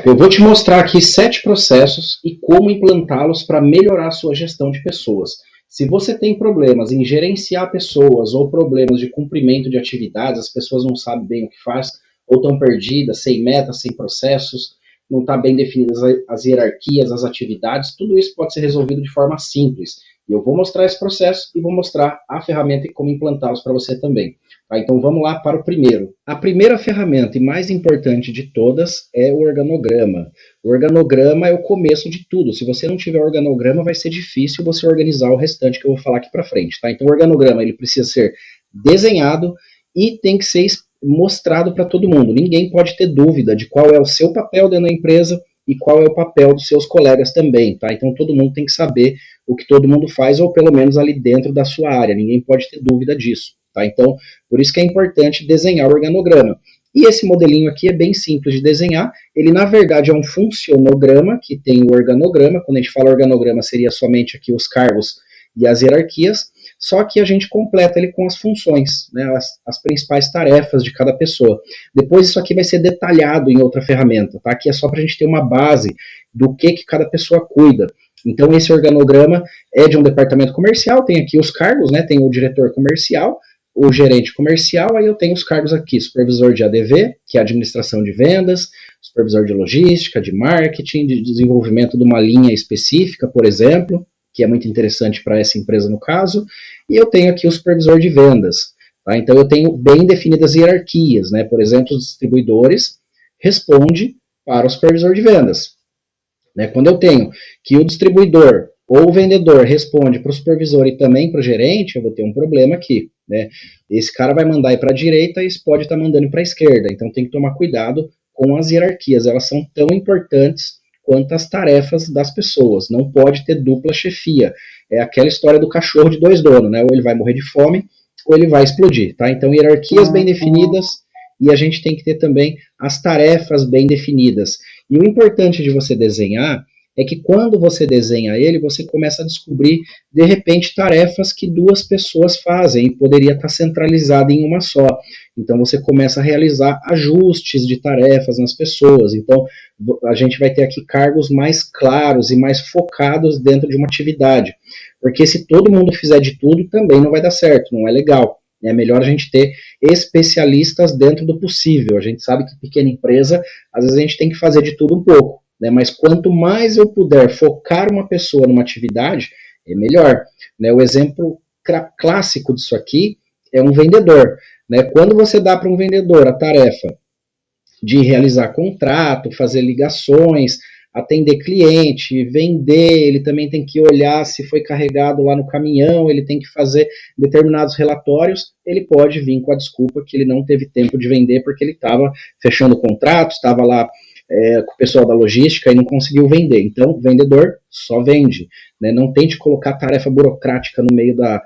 Eu vou te mostrar aqui 7 processos e como implantá-los para melhorar a sua gestão de pessoas. Se você tem problemas em gerenciar pessoas ou problemas de cumprimento de atividades, as pessoas não sabem bem o que faz, ou estão perdidas, sem metas, sem processos, não está bem definidas as hierarquias, as atividades, tudo isso pode ser resolvido de forma simples. E eu vou mostrar esse processo e vou mostrar a ferramenta e como implantá-los para você também. Tá, então vamos lá para o primeiro. A primeira ferramenta e mais importante de todas é o organograma. O organograma é o começo de tudo. Se você não tiver organograma, vai ser difícil você organizar o restante que eu vou falar aqui para frente. Tá? Então o organograma ele precisa ser desenhado e tem que ser mostrado para todo mundo. Ninguém pode ter dúvida de qual é o seu papel dentro da empresa e qual é o papel dos seus colegas também. Tá? Então todo mundo tem que saber o que todo mundo faz, ou pelo menos ali dentro da sua área. Ninguém pode ter dúvida disso. Tá? Então, por isso que é importante desenhar o organograma. E esse modelinho aqui é bem simples de desenhar. Ele, na verdade, é um funcionograma que tem o organograma. Quando a gente fala organograma, seria somente aqui os cargos e as hierarquias. Só que a gente completa ele com as funções, né, as principais tarefas de cada pessoa. Depois isso aqui vai ser detalhado em outra ferramenta. Tá? Aqui é só para a gente ter uma base do que cada pessoa cuida. Então, esse organograma é de um departamento comercial. Tem aqui os cargos, né, tem o diretor comercial, o gerente comercial, aí eu tenho os cargos aqui, supervisor de ADV, que é administração de vendas, supervisor de logística, de marketing, de desenvolvimento de uma linha específica, por exemplo, que é muito interessante para essa empresa no caso, e eu tenho aqui o supervisor de vendas. Tá? Então eu tenho bem definidas hierarquias, né? Por exemplo, os distribuidores respondem para o supervisor de vendas. Né? Quando eu tenho que o distribuidor ou o vendedor responde para o supervisor e também para o gerente, eu vou ter um problema aqui. Né? Esse cara vai mandar ir para a direita e esse pode estar mandando para a esquerda. Então tem que tomar cuidado com as hierarquias. Elas são tão importantes quanto as tarefas das pessoas. Não pode ter dupla chefia. É aquela história do cachorro de dois donos. Né? Ou ele vai morrer de fome ou ele vai explodir. Tá? Então hierarquias bem definidas e a gente tem que ter também as tarefas bem definidas. E o importante de você desenhar é que quando você desenha ele, você começa a descobrir, de repente, tarefas que duas pessoas fazem e poderia estar centralizada em uma só. Então você começa a realizar ajustes de tarefas nas pessoas. Então a gente vai ter aqui cargos mais claros e mais focados dentro de uma atividade. Porque se todo mundo fizer de tudo, também não vai dar certo, não é legal. É melhor a gente ter especialistas dentro do possível. A gente sabe que pequena empresa, às vezes a gente tem que fazer de tudo um pouco. Né? Mas quanto mais eu puder focar uma pessoa numa atividade, é melhor. Né? O exemplo clássico disso aqui é um vendedor. Né? Quando você dá para um vendedor a tarefa de realizar contrato, fazer ligações, atender cliente, vender, ele também tem que olhar se foi carregado lá no caminhão, ele tem que fazer determinados relatórios, ele pode vir com a desculpa que ele não teve tempo de vender porque ele estava fechando contrato, estava lá com o pessoal da logística e não conseguiu vender. Então, o vendedor só vende. Né? Não tente colocar tarefa burocrática no meio da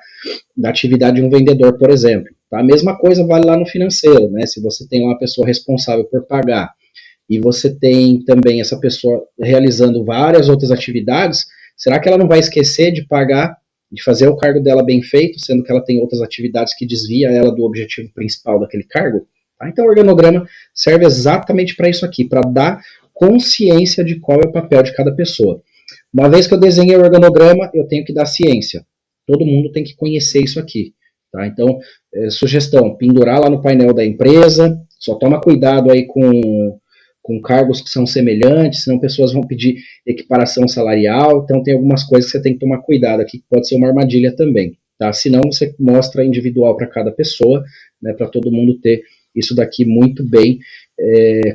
atividade de um vendedor, por exemplo. Tá? A mesma coisa vale lá no financeiro. Né? Se você tem uma pessoa responsável por pagar e você tem também essa pessoa realizando várias outras atividades, será que ela não vai esquecer de pagar, de fazer o cargo dela bem feito, sendo que ela tem outras atividades que desvia ela do objetivo principal daquele cargo? Tá? Então o organograma serve exatamente para isso aqui, para dar consciência de qual é o papel de cada pessoa. Uma vez que eu desenhei o organograma, eu tenho que dar ciência. Todo mundo tem que conhecer isso aqui. Tá? Então, sugestão, pendurar lá no painel da empresa, só toma cuidado aí com cargos que são semelhantes, senão pessoas vão pedir equiparação salarial, então tem algumas coisas que você tem que tomar cuidado aqui, que pode ser uma armadilha também. Tá? Senão você mostra individual para cada pessoa, né, para todo mundo ter isso daqui muito bem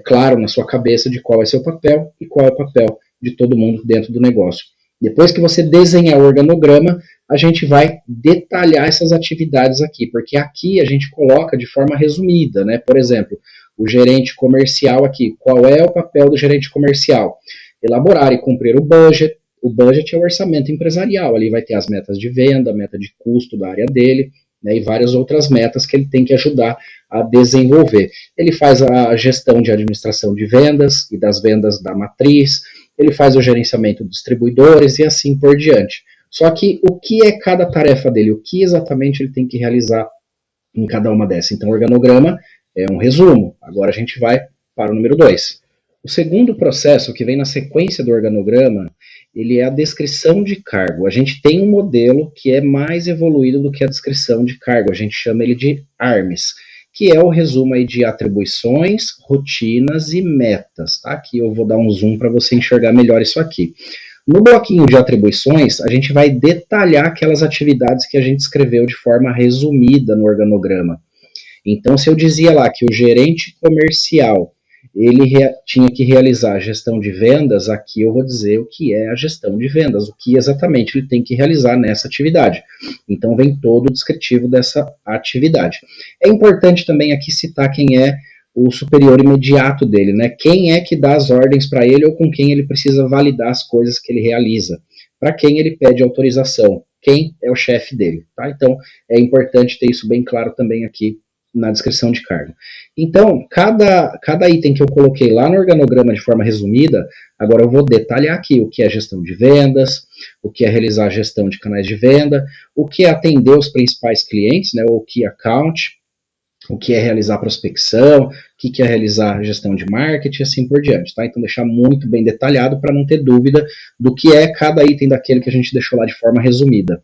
claro na sua cabeça de qual é seu papel e qual é o papel de todo mundo dentro do negócio. Depois que você desenhar o organograma, a gente vai detalhar essas atividades aqui, porque aqui a gente coloca de forma resumida, né? Por exemplo, o gerente comercial aqui, qual é o papel do gerente comercial? Elaborar e cumprir o budget. O budget é o orçamento empresarial, ali vai ter as metas de venda, a meta de custo da área dele, né, e várias outras metas que ele tem que ajudar a desenvolver. Ele faz a gestão de administração de vendas e das vendas da matriz, ele faz o gerenciamento dos distribuidores e assim por diante. Só que o que é cada tarefa dele? O que exatamente ele tem que realizar em cada uma dessas? Então, o organograma é um resumo. Agora a gente vai para o número 2. O segundo processo, que vem na sequência do organograma, ele é a descrição de cargo. A gente tem um modelo que é mais evoluído do que a descrição de cargo. A gente chama ele de ARMS, que é o resumo aí de atribuições, rotinas e metas. Tá? Aqui eu vou dar um zoom para você enxergar melhor isso aqui. No bloquinho de atribuições, a gente vai detalhar aquelas atividades que a gente escreveu de forma resumida no organograma. Então, se eu dizia lá que o gerente comercial ele tinha que realizar a gestão de vendas, aqui eu vou dizer o que é a gestão de vendas, o que exatamente ele tem que realizar nessa atividade. Então, vem todo o descritivo dessa atividade. É importante também aqui citar quem é o superior imediato dele, né? Quem é que dá as ordens para ele ou com quem ele precisa validar as coisas que ele realiza, para quem ele pede autorização, quem é o chefe dele, tá? Então, é importante ter isso bem claro também aqui na descrição de cargo. Então, cada item que eu coloquei lá no organograma de forma resumida, agora eu vou detalhar aqui o que é gestão de vendas, o que é realizar a gestão de canais de venda, o que é atender os principais clientes, né, o Key Account, o que é realizar prospecção, o que é realizar gestão de marketing e assim por diante. Tá? Então, deixar muito bem detalhado para não ter dúvida do que é cada item daquele que a gente deixou lá de forma resumida.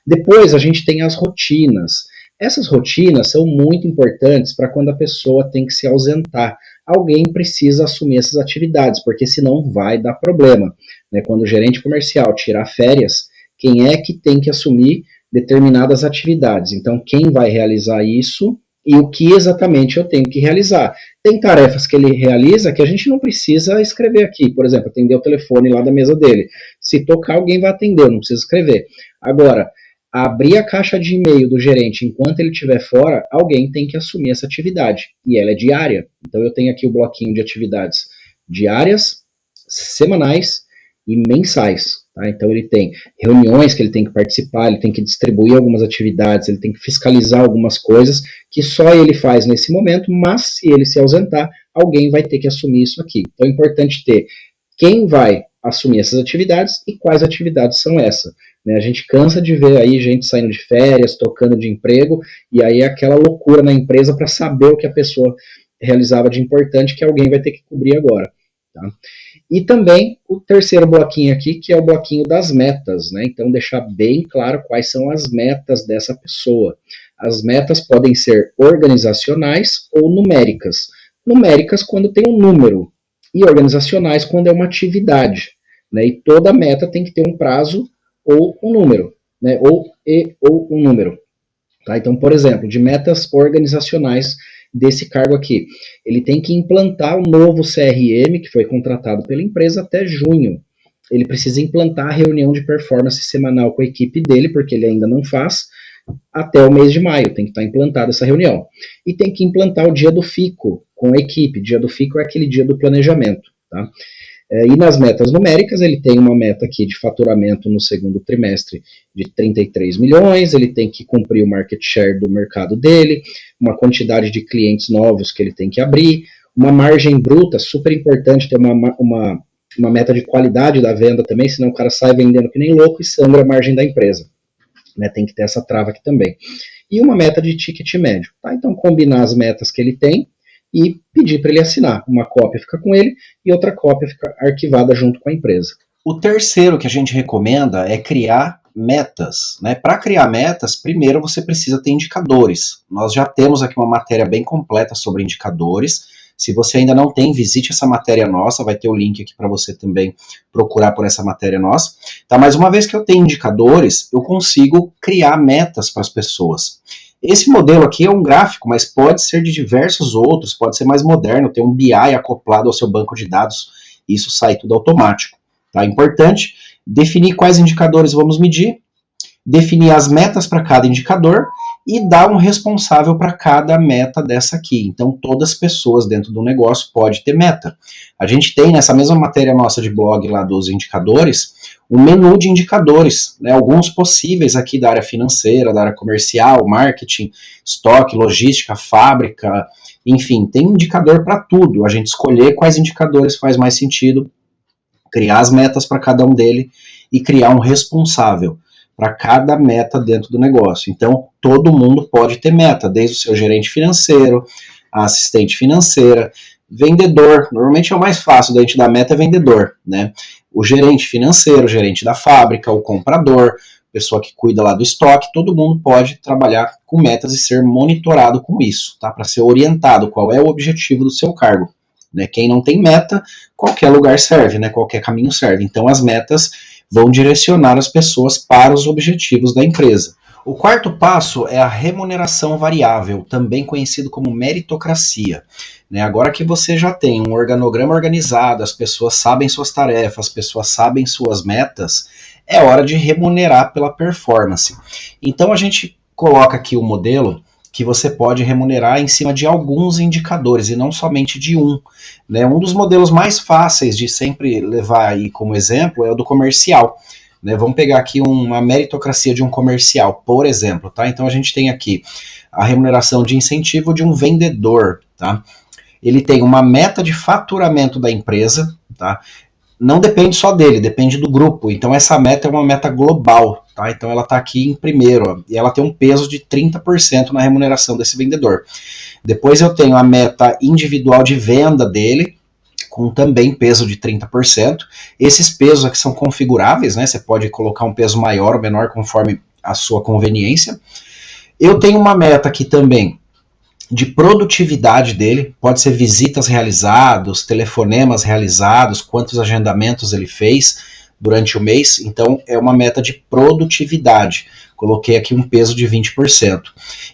Depois, a gente tem as rotinas. Essas rotinas são muito importantes para quando a pessoa tem que se ausentar. Alguém precisa assumir essas atividades, porque senão vai dar problema. Né? Quando o gerente comercial tirar férias, quem é que tem que assumir determinadas atividades? Então, quem vai realizar isso e o que exatamente eu tenho que realizar? Tem tarefas que ele realiza que a gente não precisa escrever aqui. Por exemplo, atender o telefone lá da mesa dele. Se tocar, alguém vai atender, não precisa escrever. Agora, abrir a caixa de e-mail do gerente enquanto ele estiver fora, alguém tem que assumir essa atividade. E ela é diária. Então eu tenho aqui o bloquinho de atividades diárias, semanais e mensais. Tá? Então ele tem reuniões que ele tem que participar, ele tem que distribuir algumas atividades, ele tem que fiscalizar algumas coisas que só ele faz nesse momento, mas se ele se ausentar, alguém vai ter que assumir isso aqui. Então é importante ter quem vai assumir essas atividades e quais atividades são essas. Né? A gente cansa de ver aí gente saindo de férias, trocando de emprego, e aí é aquela loucura na empresa para saber o que a pessoa realizava de importante que alguém vai ter que cobrir agora. Tá? E também o terceiro bloquinho aqui, que é o bloquinho das metas. Né? Então, deixar bem claro quais são as metas dessa pessoa. As metas podem ser organizacionais ou numéricas. Numéricas quando tem um número, e organizacionais quando é uma atividade. Né? E toda meta tem que ter um prazo ou um número, né? ou um número. Tá? Então, por exemplo, de metas organizacionais desse cargo aqui, ele tem que implantar um novo CRM que foi contratado pela empresa até junho. Ele precisa implantar a reunião de performance semanal com a equipe dele, porque ele ainda não faz, até o mês de maio, tem que estar implantada essa reunião. E tem que implantar o dia do FICO com a equipe. Dia do FICO é aquele dia do planejamento. Tá? E nas metas numéricas, ele tem uma meta aqui de faturamento no segundo trimestre de 33 milhões, ele tem que cumprir o market share do mercado dele, uma quantidade de clientes novos que ele tem que abrir, uma margem bruta, super importante ter uma meta de qualidade da venda também, senão o cara sai vendendo que nem louco e sangra a margem da empresa. Né, tem que ter essa trava aqui também. E uma meta de ticket médio. Tá? Então, combinar as metas que ele tem e pedir para ele assinar. Uma cópia fica com ele e outra cópia fica arquivada junto com a empresa. O terceiro que a gente recomenda é criar metas. Né? Para criar metas, primeiro você precisa ter indicadores. Nós já temos aqui uma matéria bem completa sobre indicadores. Se você ainda não tem, visite essa matéria nossa, vai ter o link aqui para você também procurar por essa matéria nossa. Tá? Mas uma vez que eu tenho indicadores, eu consigo criar metas para as pessoas. Esse modelo aqui é um gráfico, mas pode ser de diversos outros, pode ser mais moderno, ter um BI acoplado ao seu banco de dados, isso sai tudo automático. Tá? Importante definir quais indicadores vamos medir, definir as metas para cada indicador e dar um responsável para cada meta dessa aqui. Então, todas as pessoas dentro do negócio podem ter meta. A gente tem nessa mesma matéria nossa de blog lá dos indicadores, um menu de indicadores, né, alguns possíveis aqui da área financeira, da área comercial, marketing, estoque, logística, fábrica, enfim, tem indicador para tudo. A gente escolher quais indicadores faz mais sentido, criar as metas para cada um dele e criar um responsável para cada meta dentro do negócio. Então, todo mundo pode ter meta, desde o seu gerente financeiro, a assistente financeira, vendedor, normalmente é o mais fácil da gente dar meta, é vendedor, né? O gerente financeiro, o gerente da fábrica, o comprador, pessoa que cuida lá do estoque, todo mundo pode trabalhar com metas e ser monitorado com isso, tá? Para ser orientado qual é o objetivo do seu cargo. Né? Quem não tem meta, qualquer lugar serve, né? Qualquer caminho serve. Então as metas vão direcionar as pessoas para os objetivos da empresa. O quarto passo é a remuneração variável, também conhecido como meritocracia. Né? Agora que você já tem um organograma organizado, as pessoas sabem suas tarefas, as pessoas sabem suas metas, é hora de remunerar pela performance. Então a gente coloca aqui o modelo que você pode remunerar em cima de alguns indicadores e não somente de um. Né? Um dos modelos mais fáceis de sempre levar aí como exemplo é o do comercial. Né? Vamos pegar aqui uma meritocracia de um comercial, por exemplo. Tá? Então a gente tem aqui a remuneração de incentivo de um vendedor. Tá? Ele tem uma meta de faturamento da empresa, tá? Não depende só dele, depende do grupo. Então essa meta é uma meta global, tá? Então ela está aqui em primeiro, ó, e ela tem um peso de 30% na remuneração desse vendedor. Depois eu tenho a meta individual de venda dele, com também peso de 30%. Esses pesos aqui são configuráveis, né? Você pode colocar um peso maior ou menor conforme a sua conveniência. Eu tenho uma meta aqui também de produtividade dele, pode ser visitas realizadas, telefonemas realizados, quantos agendamentos ele fez durante o mês, então é uma meta de produtividade, coloquei aqui um peso de 20%.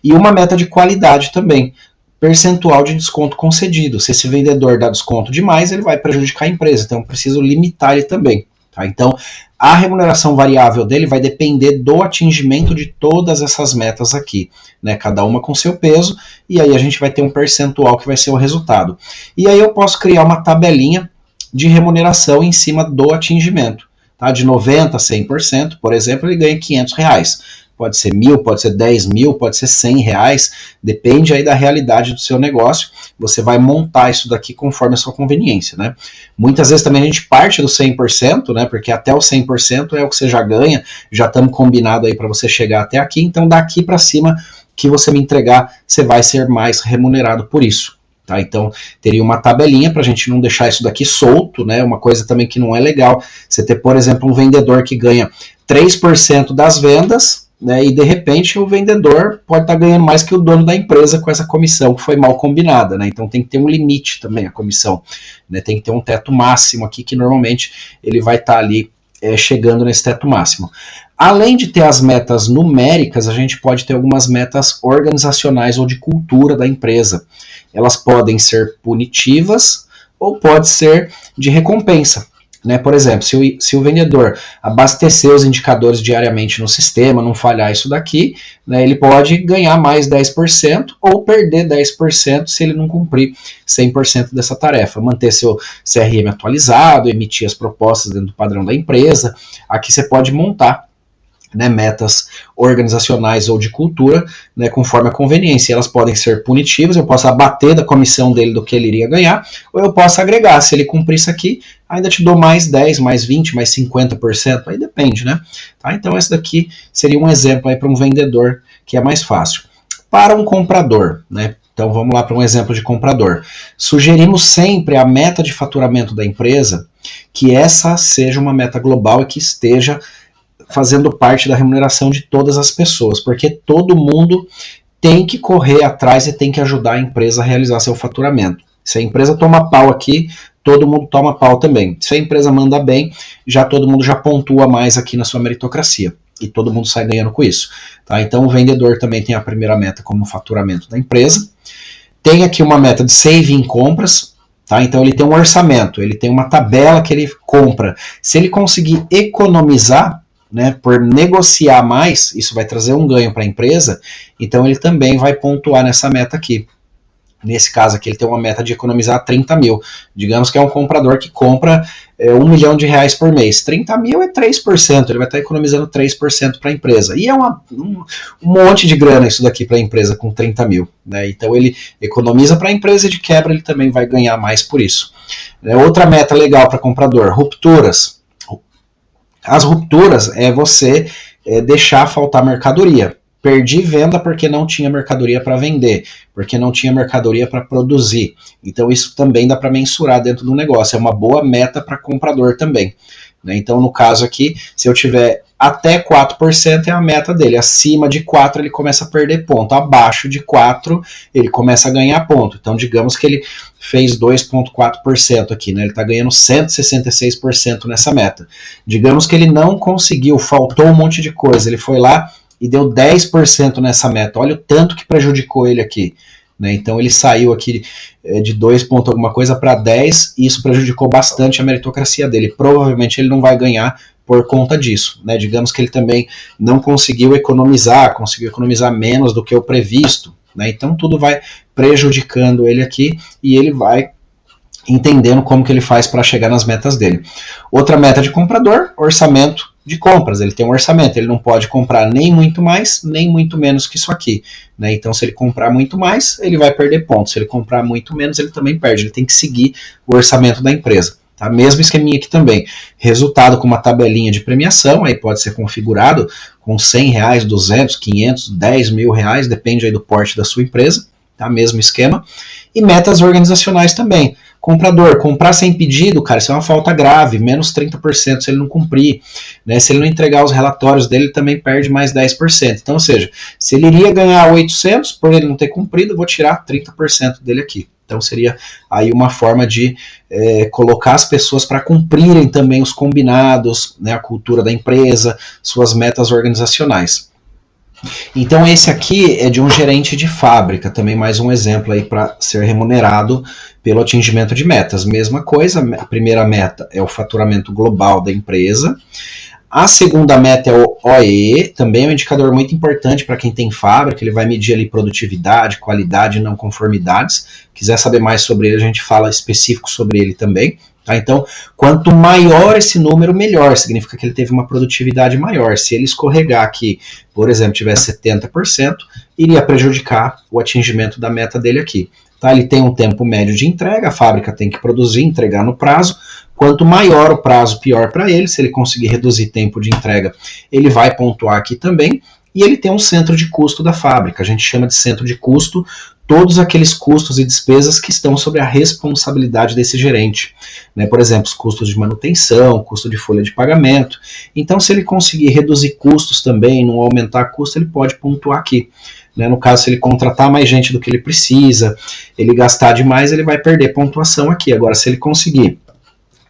E uma meta de qualidade também, percentual de desconto concedido, se esse vendedor dá desconto demais, ele vai prejudicar a empresa, então eu preciso limitar ele também. Tá? Então, a remuneração variável dele vai depender do atingimento de todas essas metas aqui, né? Cada uma com seu peso, e aí a gente vai ter um percentual que vai ser o resultado. E aí eu posso criar uma tabelinha de remuneração em cima do atingimento. Tá? De 90% a 100%, por exemplo, ele ganha R$500. Pode ser 1.000, pode ser 10.000, pode ser R$100, depende aí da realidade do seu negócio. Você vai montar isso daqui conforme a sua conveniência, né? Muitas vezes também a gente parte do 100%, né? Porque até o 100% é o que você já ganha, já estamos combinado aí para você chegar até aqui, então daqui para cima que você me entregar, você vai ser mais remunerado por isso. Tá? Então, teria uma tabelinha para a gente não deixar isso daqui solto, né? Uma coisa também que não é legal, você ter, por exemplo, um vendedor que ganha 3% das vendas, né, e de repente o vendedor pode estar ganhando mais que o dono da empresa com essa comissão que foi mal combinada, né? Então tem que ter um limite também a comissão, né? Tem que ter um teto máximo aqui que normalmente ele vai estar ali chegando nesse teto máximo. Além de ter as metas numéricas, a gente pode ter algumas metas organizacionais ou de cultura da empresa. Elas podem ser punitivas ou pode ser de recompensa. Né? Por exemplo, se o vendedor abastecer os indicadores diariamente no sistema, não falhar isso daqui, né, ele pode ganhar mais 10% ou perder 10% se ele não cumprir 100% dessa tarefa. Manter seu CRM atualizado, emitir as propostas dentro do padrão da empresa. Aqui você pode montar, né, metas organizacionais ou de cultura, né, conforme a conveniência. Elas podem ser punitivas, eu posso abater da comissão dele do que ele iria ganhar, ou eu posso agregar, se ele cumprir isso aqui, ainda te dou mais 10, mais 20, mais 50%, aí depende, né? Tá? Então esse daqui seria um exemplo aí para um vendedor que é mais fácil. Para um comprador, né? Então vamos lá para um exemplo de comprador. Sugerimos sempre a meta de faturamento da empresa, que essa seja uma meta global e que esteja fazendo parte da remuneração de todas as pessoas, porque todo mundo tem que correr atrás e tem que ajudar a empresa a realizar seu faturamento. Se a empresa toma pau aqui, todo mundo toma pau também. Se a empresa manda bem, já todo mundo já pontua mais aqui na sua meritocracia. E todo mundo sai ganhando com isso. Tá? Então o vendedor também tem a primeira meta como faturamento da empresa. Tem aqui uma meta de saving em compras. Tá? Então ele tem um orçamento, ele tem uma tabela que ele compra. Se ele conseguir economizar, né, por negociar mais, isso vai trazer um ganho para a empresa, então ele também vai pontuar nessa meta aqui. Nesse caso aqui ele tem uma meta de economizar 30 mil. Digamos que é um comprador que compra R$1 milhão por mês. 30 mil é 3%, ele vai estar economizando 3% para a empresa. E é um monte de grana isso daqui para a empresa com 30 mil. Né? Então ele economiza para a empresa e de quebra ele também vai ganhar mais por isso. Outra meta legal para comprador, rupturas. As rupturas é você deixar faltar mercadoria. perdi venda porque não tinha mercadoria para vender, porque não tinha mercadoria para produzir. Então isso também dá para mensurar dentro do negócio, é uma boa meta para comprador também. Né? Então no caso aqui, se eu tiver até 4% é a meta dele, acima de 4 ele começa a perder ponto, abaixo de 4 ele começa a ganhar ponto. Então digamos que ele fez 2,4% aqui, né? Ele está ganhando 166% nessa meta. Digamos que ele não conseguiu, faltou um monte de coisa, ele foi lá e deu 10% nessa meta. Olha o tanto que prejudicou ele aqui. Né? Então ele saiu aqui de 2 ponto alguma coisa para 10 e isso prejudicou bastante a meritocracia dele. Provavelmente ele não vai ganhar por conta disso. Né? Digamos que ele também não conseguiu economizar, conseguiu economizar menos do que o previsto. Né? Então tudo vai prejudicando ele aqui e ele vai entendendo como que ele faz para chegar nas metas dele. Outra meta de comprador, orçamento de compras. Ele tem um orçamento, ele não pode comprar nem muito mais, nem muito menos que isso aqui. Né? Então, se ele comprar muito mais, ele vai perder pontos. Se ele comprar muito menos, ele também perde. Ele tem que seguir o orçamento da empresa. Tá? Mesmo esqueminha aqui também. Resultado com uma tabelinha de premiação, aí pode ser configurado com R$100, 200, 500, 10 mil reais, depende aí do porte da sua empresa. Tá? Mesmo esquema. E metas organizacionais também. Comprador, comprar sem pedido, cara, isso é uma falta grave, menos 30% se ele não cumprir. Né? Se ele não entregar os relatórios dele, ele também perde mais 10%. Então, ou seja, se ele iria ganhar 800, por ele não ter cumprido, eu vou tirar 30% dele aqui. Então seria aí uma forma de colocar as pessoas para cumprirem também os combinados, né, a cultura da empresa, suas metas organizacionais. Então esse aqui é de um gerente de fábrica, também mais um exemplo aí para ser remunerado pelo atingimento de metas. Mesma coisa, a primeira meta é o faturamento global da empresa. A segunda meta é o OE, também é um indicador muito importante para quem tem fábrica, ele vai medir ali produtividade, qualidade e não conformidades. Quiser saber mais sobre ele, a gente fala específico sobre ele também. Tá? Então, quanto maior esse número, melhor, significa que ele teve uma produtividade maior. Se ele escorregar aqui, por exemplo, tiver 70%, iria prejudicar o atingimento da meta dele aqui. Tá? Ele tem um tempo médio de entrega, a fábrica tem que produzir, entregar no prazo. Quanto maior o prazo, pior para ele. Se ele conseguir reduzir tempo de entrega, ele vai pontuar aqui também. E ele tem um centro de custo da fábrica. A gente chama de centro de custo todos aqueles custos e despesas que estão sobre a responsabilidade desse gerente. Né? Por exemplo, os custos de manutenção, custo de folha de pagamento. Então, se ele conseguir reduzir custos também, não aumentar custo, ele pode pontuar aqui. Né? No caso, se ele contratar mais gente do que ele precisa, ele gastar demais, ele vai perder pontuação aqui. Agora, se ele conseguir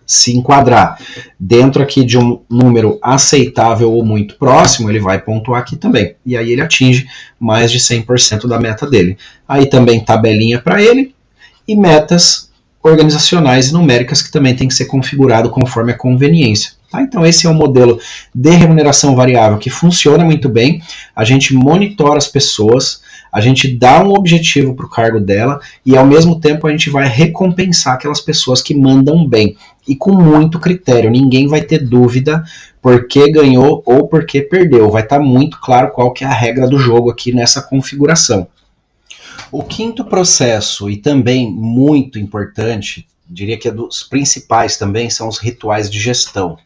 se enquadrar dentro aqui de um número aceitável ou muito próximo, ele vai pontuar aqui também. E aí ele atinge mais de 100% da meta dele. Aí também tabelinha para ele e metas organizacionais e numéricas que também tem que ser configurado conforme a conveniência. Tá? Então esse é um modelo de remuneração variável que funciona muito bem. A gente monitora as pessoas, a gente dá um objetivo para o cargo dela e ao mesmo tempo a gente vai recompensar aquelas pessoas que mandam bem e com muito critério. Ninguém vai ter dúvida por que ganhou ou por que perdeu. Vai estar muito claro qual que é a regra do jogo aqui nessa configuração. O quinto processo, e também muito importante, diria que é dos principais também, são os rituais de gestão.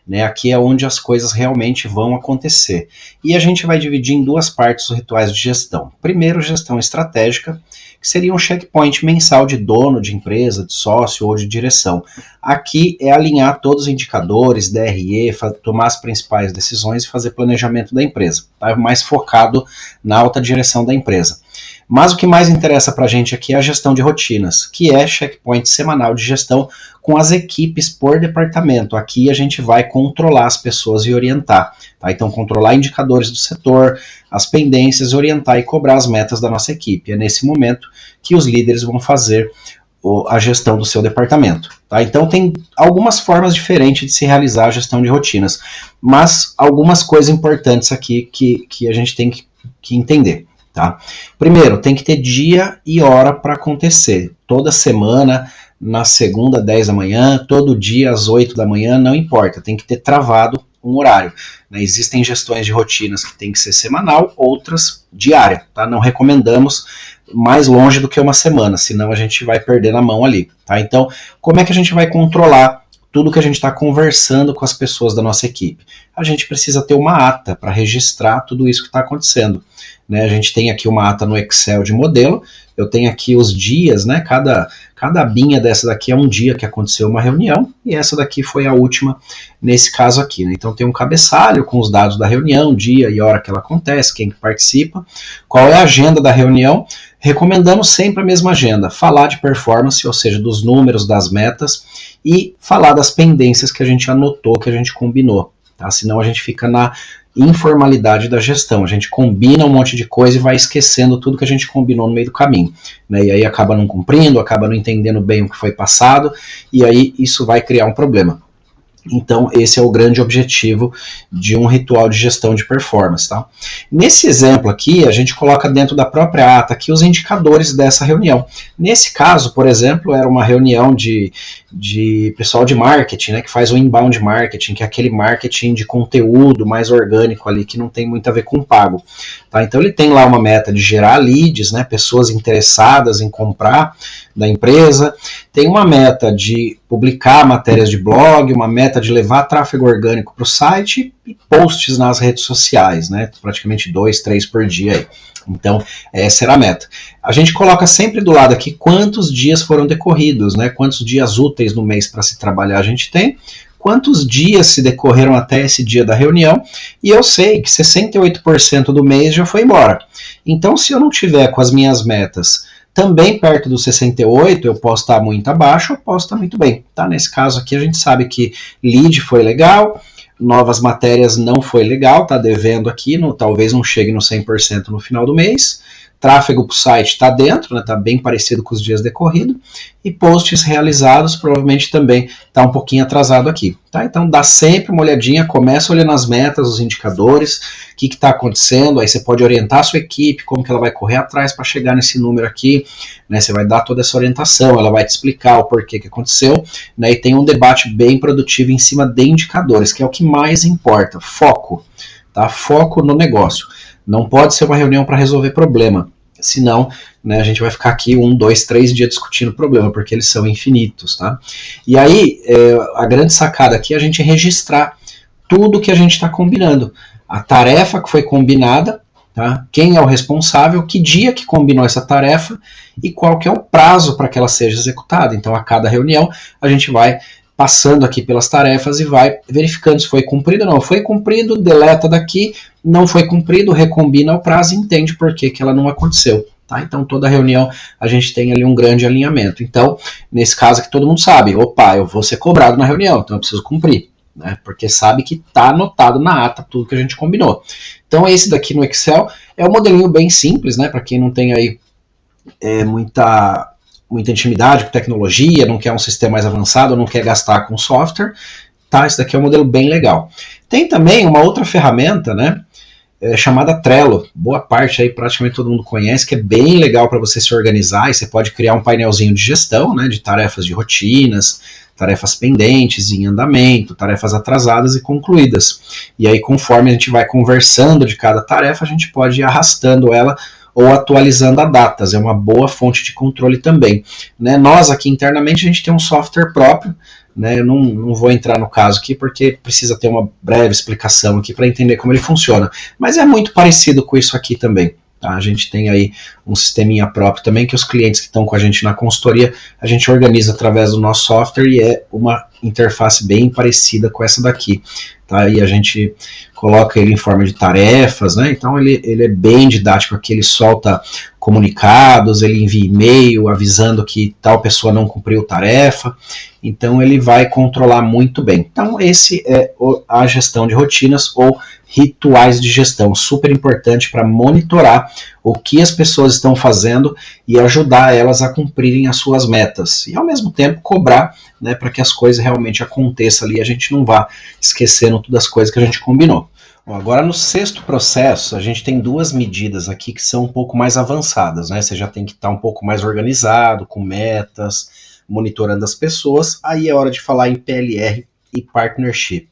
Né? Aqui é onde as coisas realmente vão acontecer. E a gente vai dividir em duas partes os rituais de gestão. Primeiro, gestão estratégica, que seria um checkpoint mensal de dono de empresa, de sócio ou de direção. Aqui é alinhar todos os indicadores, DRE, tomar as principais decisões e fazer planejamento da empresa. Tá? Mais focado na alta direção da empresa. Mas o que mais interessa para a gente aqui é a gestão de rotinas, que é checkpoint semanal de gestão com as equipes por departamento. Aqui a gente vai controlar as pessoas e orientar. Tá? Então, controlar indicadores do setor, as pendências, orientar e cobrar as metas da nossa equipe. É nesse momento que os líderes vão fazer a gestão do seu departamento. Tá? Então, tem algumas formas diferentes de se realizar a gestão de rotinas, mas algumas coisas importantes aqui que a gente tem que entender. Tá? Primeiro, tem que ter dia e hora para acontecer. Toda semana, na segunda, 10 da manhã, todo dia, às 8 da manhã, não importa. Tem que ter travado um horário. Né? Existem gestões de rotinas que tem que ser semanal, outras diária. Tá? Não recomendamos mais longe do que uma semana, senão a gente vai perder na mão ali. Tá? Então, como é que a gente vai controlar tudo que a gente está conversando com as pessoas da nossa equipe. A gente precisa ter uma ata para registrar tudo isso que está acontecendo. Né? A gente tem aqui uma ata no Excel de modelo, eu tenho aqui os dias, né? Cada abinha dessa daqui é um dia que aconteceu uma reunião, e essa daqui foi a última nesse caso aqui. Né? Então tem um cabeçalho com os dados da reunião, dia e hora que ela acontece, quem que participa, qual é a agenda da reunião. Recomendamos sempre a mesma agenda, falar de performance, ou seja, dos números, das metas, e falar das pendências que a gente anotou, que a gente combinou. Tá? Senão a gente fica na informalidade da gestão, a gente combina um monte de coisa e vai esquecendo tudo que a gente combinou no meio do caminho, né? E aí acaba não cumprindo, acaba não entendendo bem o que foi passado, e aí isso vai criar um problema. Então, esse é o grande objetivo de um ritual de gestão de performance. Tá? Nesse exemplo aqui, a gente coloca dentro da própria ata aqui os indicadores dessa reunião. Nesse caso, por exemplo, era uma reunião de pessoal de marketing, né, que faz o inbound marketing, que é aquele marketing de conteúdo mais orgânico ali, que não tem muito a ver com pago. Tá? Então, ele tem lá uma meta de gerar leads, né, pessoas interessadas em comprar da empresa, tem uma meta de publicar matérias de blog, uma meta de levar tráfego orgânico para o site e posts nas redes sociais, né? Praticamente 2, 3 por dia aí. Então, essa era a meta. A gente coloca sempre do lado aqui quantos dias foram decorridos, né? Quantos dias úteis no mês para se trabalhar a gente tem, quantos dias se decorreram até esse dia da reunião, e eu sei que 68% do mês já foi embora. Então, se eu não tiver com as minhas metas também perto dos 68, eu posso estar muito abaixo, eu posso estar muito bem. Tá? Nesse caso aqui, a gente sabe que lead foi legal, novas matérias não foi legal, tá devendo aqui, talvez não chegue no 100% no final do mês. Tráfego para o site está dentro, né, tá bem parecido com os dias decorridos, e posts realizados provavelmente também está um pouquinho atrasado aqui. Tá? Então dá sempre uma olhadinha, começa olhando as metas, os indicadores, o que está acontecendo, aí você pode orientar a sua equipe, como que ela vai correr atrás para chegar nesse número aqui, né, você vai dar toda essa orientação, ela vai te explicar o porquê que aconteceu, né, e tem um debate bem produtivo em cima de indicadores, que é o que mais importa, foco, tá? Foco no negócio. Não pode ser uma reunião para resolver problema, senão, né, a gente vai ficar aqui 1, 2, 3 dias discutindo problema, porque eles são infinitos. Tá? E aí, a grande sacada aqui é a gente registrar tudo que a gente está combinando. A tarefa que foi combinada, tá? Quem é o responsável, que dia que combinou essa tarefa e qual que é o prazo para que ela seja executada. Então, a cada reunião, a gente vai passando aqui pelas tarefas e vai verificando se foi cumprido ou não. Foi cumprido, deleta daqui, não foi cumprido, recombina o prazo e entende por que ela não aconteceu. Tá? Então, toda reunião a gente tem ali um grande alinhamento. Então, nesse caso aqui, todo mundo sabe, opa, eu vou ser cobrado na reunião, então eu preciso cumprir. Né? Porque sabe que está anotado na ata tudo que a gente combinou. Então, esse daqui no Excel é um modelinho bem simples, né? Para quem não tem aí muita intimidade com tecnologia, não quer um sistema mais avançado, não quer gastar com software, tá? Esse daqui é um modelo bem legal. Tem também uma outra ferramenta, né, chamada Trello. Boa parte aí, praticamente todo mundo conhece, que é bem legal para você se organizar, e você pode criar um painelzinho de gestão, né, de tarefas de rotinas, tarefas pendentes, em andamento, tarefas atrasadas e concluídas. E aí, conforme a gente vai conversando de cada tarefa, a gente pode ir arrastando ela ou atualizando a datas, é uma boa fonte de controle também. Né? Nós aqui internamente a gente tem um software próprio, né? Eu não vou entrar no caso aqui porque precisa ter uma breve explicação aqui para entender como ele funciona, mas é muito parecido com isso aqui também. Tá? A gente tem aí um sisteminha próprio também que os clientes que estão com a gente na consultoria, a gente organiza através do nosso software e é uma interface bem parecida com essa daqui. Tá? E a gente coloca ele em forma de tarefas, né? Então ele é bem didático aqui, ele solta comunicados, ele envia e-mail avisando que tal pessoa não cumpriu tarefa, então ele vai controlar muito bem. Então esse é a gestão de rotinas ou rituais de gestão, super importante para monitorar o que as pessoas estão fazendo e ajudar elas a cumprirem as suas metas e ao mesmo tempo cobrar, né, para que as coisas realmente aconteçam ali e a gente não vá esquecendo todas as coisas que a gente combinou. Bom, agora no sexto processo a gente tem duas medidas aqui que são um pouco mais avançadas, né? Você já tem que estar um pouco mais organizado, com metas, monitorando as pessoas, aí é hora de falar em PLR e Partnership,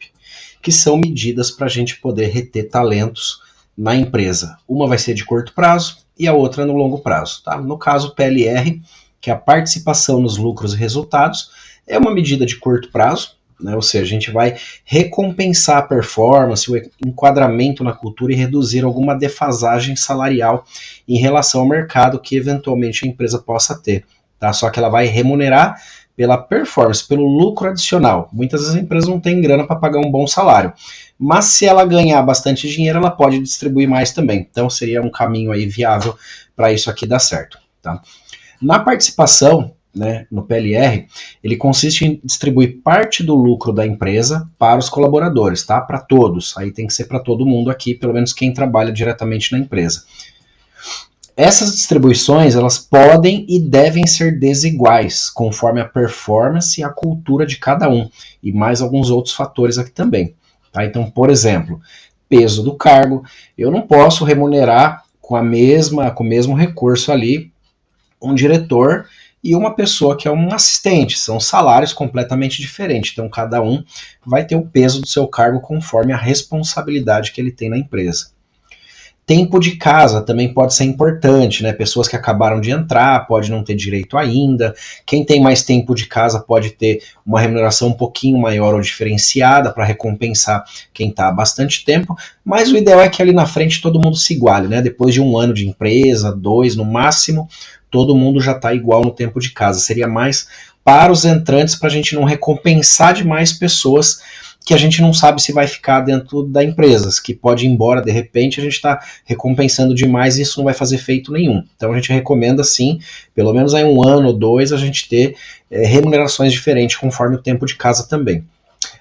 que são medidas para a gente poder reter talentos na empresa. Uma vai ser de curto prazo e a outra no longo prazo. Tá? No caso, PLR, que é a participação nos lucros e resultados, é uma medida de curto prazo, né? Ou seja, a gente vai recompensar a performance, o enquadramento na cultura e reduzir alguma defasagem salarial em relação ao mercado que eventualmente a empresa possa ter. Tá? Só que ela vai remunerar pela performance, pelo lucro adicional. Muitas vezes a empresa não tem grana para pagar um bom salário, mas se ela ganhar bastante dinheiro, ela pode distribuir mais também. Então seria um caminho aí viável para isso aqui dar certo. Tá? Na participação, né, no PLR, ele consiste em distribuir parte do lucro da empresa para os colaboradores, tá? Para todos. Aí tem que ser para todo mundo aqui, pelo menos quem trabalha diretamente na empresa. Essas distribuições, elas podem e devem ser desiguais, conforme a performance e a cultura de cada um, e mais alguns outros fatores aqui também. Tá? Então, por exemplo, peso do cargo, eu não posso remunerar com o mesmo recurso ali um diretor e uma pessoa que é um assistente, são salários completamente diferentes, então cada um vai ter o peso do seu cargo conforme a responsabilidade que ele tem na empresa. Tempo de casa também pode ser importante, né? Pessoas que acabaram de entrar, pode não ter direito ainda. Quem tem mais tempo de casa pode ter uma remuneração um pouquinho maior ou diferenciada para recompensar quem está há bastante tempo. Mas o ideal é que ali na frente todo mundo se iguale, né? Depois de 1 ano de empresa, 2 no máximo, todo mundo já está igual no tempo de casa. Seria mais para os entrantes, para a gente não recompensar demais pessoas que a gente não sabe se vai ficar dentro da empresa, que pode ir embora de repente, a gente está recompensando demais e isso não vai fazer efeito nenhum. Então a gente recomenda sim, pelo menos aí 1 ano ou 2, a gente ter remunerações diferentes conforme o tempo de casa também.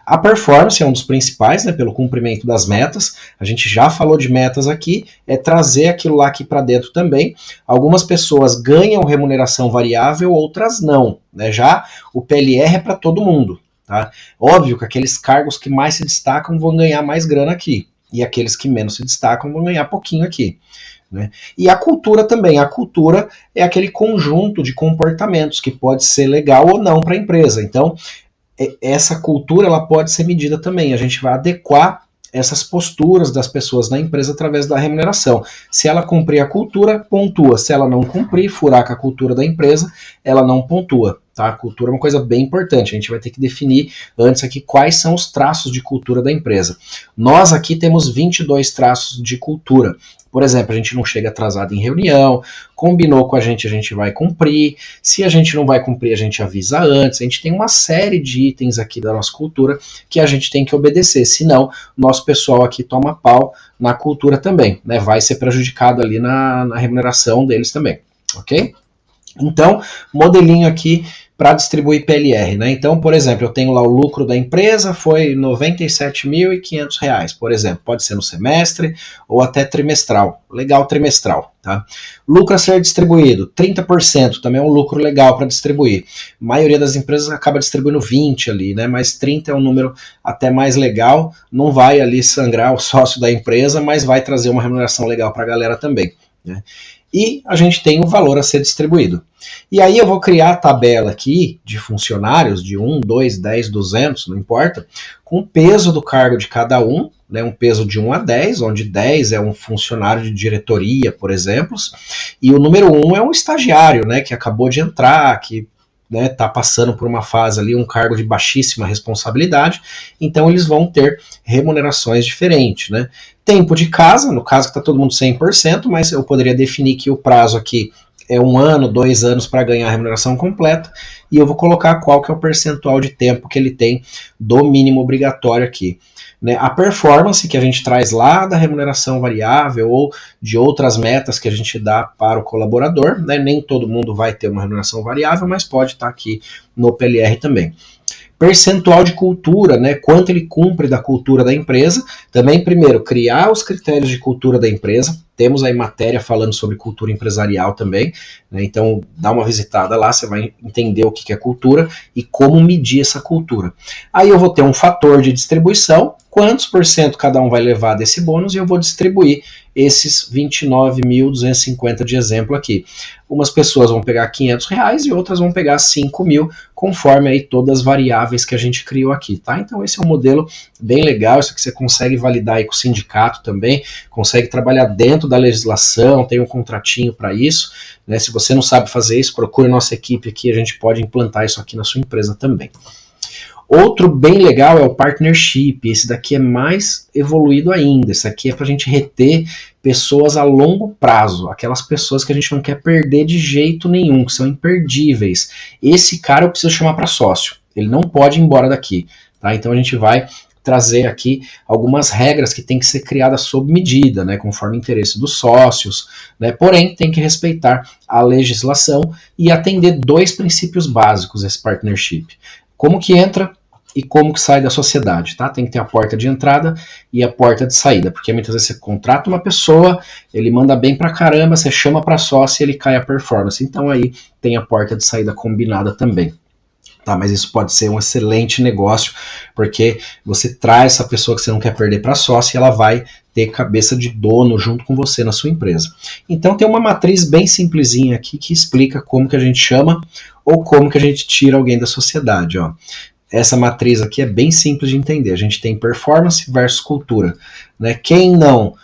A performance é um dos principais, né, pelo cumprimento das metas. A gente já falou de metas aqui, é trazer aquilo lá aqui para dentro também. Algumas pessoas ganham remuneração variável, outras não, né? Já o PLR é para todo mundo. Tá? Óbvio que aqueles cargos que mais se destacam vão ganhar mais grana aqui, e aqueles que menos se destacam vão ganhar pouquinho aqui. Né? E a cultura também. A cultura é aquele conjunto de comportamentos que pode ser legal ou não para a empresa. Então, essa cultura ela pode ser medida também. A gente vai adequar essas posturas das pessoas na empresa através da remuneração. Se ela cumprir a cultura, pontua. Se ela não cumprir, furar com a cultura da empresa, ela não pontua. Tá? A cultura é uma coisa bem importante. A gente vai ter que definir antes aqui quais são os traços de cultura da empresa. Nós aqui temos 22 traços de cultura. Por exemplo, a gente não chega atrasado em reunião, combinou com a gente vai cumprir. Se a gente não vai cumprir, a gente avisa antes. A gente tem uma série de itens aqui da nossa cultura que a gente tem que obedecer. Senão, nosso pessoal aqui toma pau na cultura também, né? Vai ser prejudicado ali na remuneração deles também, ok? Então, modelinho aqui para distribuir PLR, né? Então, por exemplo, eu tenho lá o lucro da empresa, foi R$ 97.500, por exemplo. Pode ser no semestre ou até trimestral. Legal trimestral, tá? Lucro a ser distribuído, 30%, também é um lucro legal para distribuir. A maioria das empresas acaba distribuindo 20 ali, né? Mas 30 é um número até mais legal, não vai ali sangrar o sócio da empresa, mas vai trazer uma remuneração legal para a galera também, né? E a gente tem o valor a ser distribuído. E aí eu vou criar a tabela aqui de funcionários de 1, 2, 10, 200, não importa, com o peso do cargo de cada um, né, um peso de 1 a 10, onde 10 é um funcionário de diretoria, por exemplo, e o número 1 é um estagiário, né, que acabou de entrar, que está passando por uma fase ali, um cargo de baixíssima responsabilidade, então eles vão ter remunerações diferentes, né? Tempo de casa, no caso que está todo mundo 100%, mas eu poderia definir que o prazo aqui é 1 ano, 2 anos para ganhar a remuneração completa, e eu vou colocar qual que é o percentual de tempo que ele tem do mínimo obrigatório aqui. Né? A performance que a gente traz lá da remuneração variável ou de outras metas que a gente dá para o colaborador, né? Nem todo mundo vai ter uma remuneração variável, mas pode estar aqui no PLR também. Percentual de cultura, né? Quanto ele cumpre da cultura da empresa. Também, primeiro, criar os critérios de cultura da empresa. Temos aí matéria falando sobre cultura empresarial também, né? Então dá uma visitada lá, você vai entender o que é cultura e como medir essa cultura. Aí eu vou ter um fator de distribuição, quantos por cento cada um vai levar desse bônus, e eu vou distribuir esses 29.250 de exemplo aqui. Umas pessoas vão pegar R$500 e outras vão pegar 5.000, conforme aí todas as variáveis que a gente criou aqui, tá? Então esse é um modelo bem legal, isso que você consegue validar aí com o sindicato também, consegue trabalhar dentro da legislação, tem um contratinho para isso, né? Se você não sabe fazer isso, procure nossa equipe aqui, a gente pode implantar isso aqui na sua empresa também. Outro bem legal é o partnership. Esse daqui é mais evoluído ainda. Esse aqui é para a gente reter pessoas a longo prazo, aquelas pessoas que a gente não quer perder de jeito nenhum, que são imperdíveis. Esse cara eu preciso chamar para sócio. Ele não pode ir embora daqui. Tá? Então a gente vai trazer aqui algumas regras que tem que ser criadas sob medida, né, conforme o interesse dos sócios, né, porém tem que respeitar a legislação e atender 2 princípios básicos desse partnership. Como que entra e como que sai da sociedade, tá? Tem que ter a porta de entrada e a porta de saída, porque muitas vezes você contrata uma pessoa, ele manda bem pra caramba, você chama pra sócio e ele cai a performance, então aí tem a porta de saída combinada também. Tá, mas isso pode ser um excelente negócio, porque você traz essa pessoa que você não quer perder para sócio e ela vai ter cabeça de dono junto com você na sua empresa. Então tem uma matriz bem simplesinha aqui que explica como que a gente chama ou como que a gente tira alguém da sociedade. Ó. Essa matriz aqui é bem simples de entender. A gente tem performance versus cultura. Né? Quem não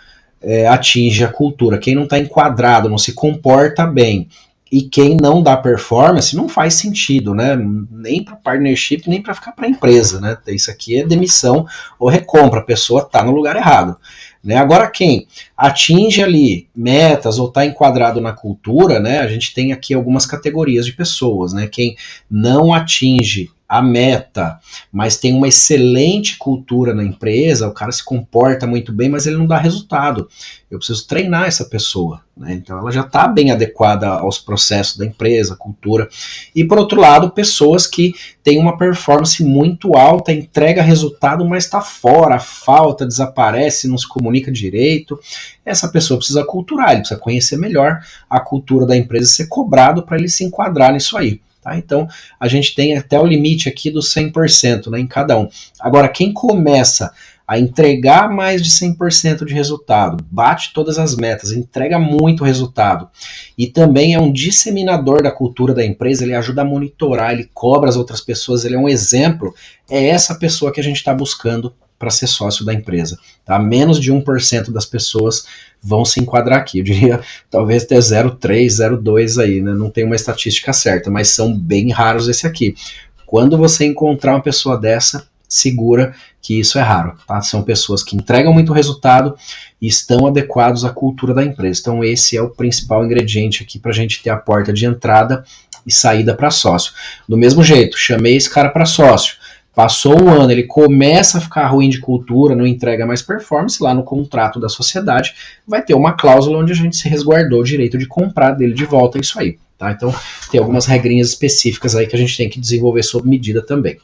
atinge a cultura, quem não está enquadrado, não se comporta bem, e quem não dá performance não faz sentido, né? Nem para partnership, nem para ficar para a empresa, né? Isso aqui é demissão ou recompra, a pessoa está no lugar errado. Né? Agora, quem atinge ali metas ou está enquadrado na cultura, né? A gente tem aqui algumas categorias de pessoas, né? Quem não atinge a meta, mas tem uma excelente cultura na empresa, o cara se comporta muito bem, mas ele não dá resultado. Eu preciso treinar essa pessoa, né? Então ela já está bem adequada aos processos da empresa, cultura. E por outro lado, pessoas que têm uma performance muito alta, entrega resultado, mas está fora, falta, desaparece, não se comunica direito. Essa pessoa precisa culturar, ele precisa conhecer melhor a cultura da empresa e ser cobrado para ele se enquadrar nisso aí. Tá? Então, a gente tem até o limite aqui dos 100%, né, em cada um. Agora, quem começa a entregar mais de 100% de resultado, bate todas as metas, entrega muito resultado e também é um disseminador da cultura da empresa, ele ajuda a monitorar, ele cobra as outras pessoas, ele é um exemplo, é essa pessoa que a gente está buscando para ser sócio da empresa. Tá? Menos de 1% das pessoas vão se enquadrar aqui. Eu diria talvez até 0,3, 0,2 aí, né? Não tem uma estatística certa, mas são bem raros esse aqui. Quando você encontrar uma pessoa dessa, segura que isso é raro. Tá? São pessoas que entregam muito resultado e estão adequados à cultura da empresa. Então esse é o principal ingrediente aqui para a gente ter a porta de entrada e saída para sócio. Do mesmo jeito, chamei esse cara para sócio. Passou um ano, ele começa a ficar ruim de cultura, não entrega mais performance, lá no contrato da sociedade vai ter uma cláusula onde a gente se resguardou o direito de comprar dele de volta isso aí. Tá? Então tem algumas regrinhas específicas aí que a gente tem que desenvolver sob medida também.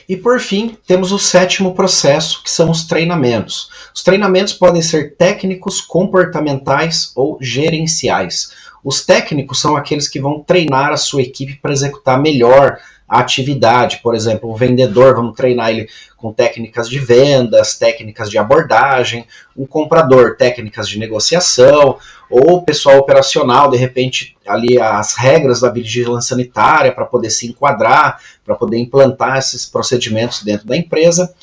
E por fim, temos o 7º processo, que são os treinamentos. Os treinamentos podem ser técnicos, comportamentais ou gerenciais. Os técnicos são aqueles que vão treinar a sua equipe para executar melhor a atividade. Por exemplo, o vendedor, vamos treinar ele com técnicas de vendas, técnicas de abordagem, o comprador, técnicas de negociação, ou o pessoal operacional, de repente, ali as regras da vigilância sanitária para poder se enquadrar, para poder implantar esses procedimentos dentro da empresa.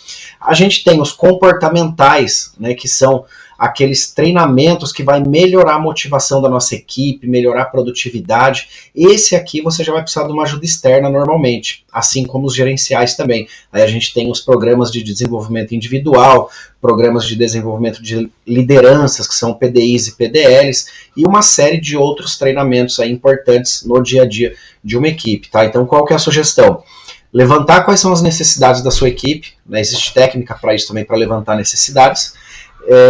A gente tem os comportamentais, né, que são aqueles treinamentos que vai melhorar a motivação da nossa equipe, melhorar a produtividade. Esse aqui você já vai precisar de uma ajuda externa normalmente, assim como os gerenciais também. Aí a gente tem os programas de desenvolvimento individual, programas de desenvolvimento de lideranças, que são PDIs e PDLs, e uma série de outros treinamentos aí importantes no dia a dia de uma equipe. Tá? Então qual que é a sugestão? Levantar quais são as necessidades da sua equipe, né? Existe técnica para isso também, para levantar necessidades.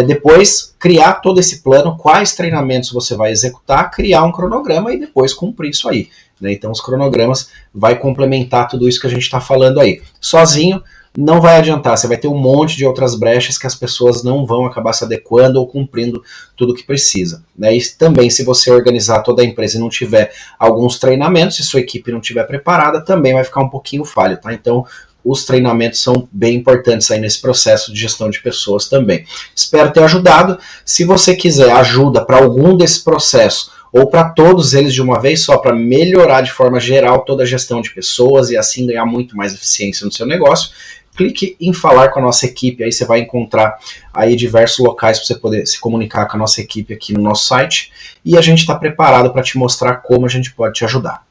Depois criar todo esse plano, quais treinamentos você vai executar, criar um cronograma e depois cumprir isso aí. Né? Então os cronogramas vai complementar tudo isso que a gente está falando aí. Sozinho não vai adiantar, você vai ter um monte de outras brechas que as pessoas não vão acabar se adequando ou cumprindo tudo o que precisa. Né? E também, se você organizar toda a empresa e não tiver alguns treinamentos, se sua equipe não estiver preparada, também vai ficar um pouquinho falho. Tá? Então os treinamentos são bem importantes aí nesse processo de gestão de pessoas também. Espero ter ajudado. Se você quiser ajuda para algum desses processos ou para todos eles de uma vez só, para melhorar de forma geral toda a gestão de pessoas e assim ganhar muito mais eficiência no seu negócio, clique em falar com a nossa equipe, aí você vai encontrar aí diversos locais para você poder se comunicar com a nossa equipe aqui no nosso site e a gente está preparado para te mostrar como a gente pode te ajudar.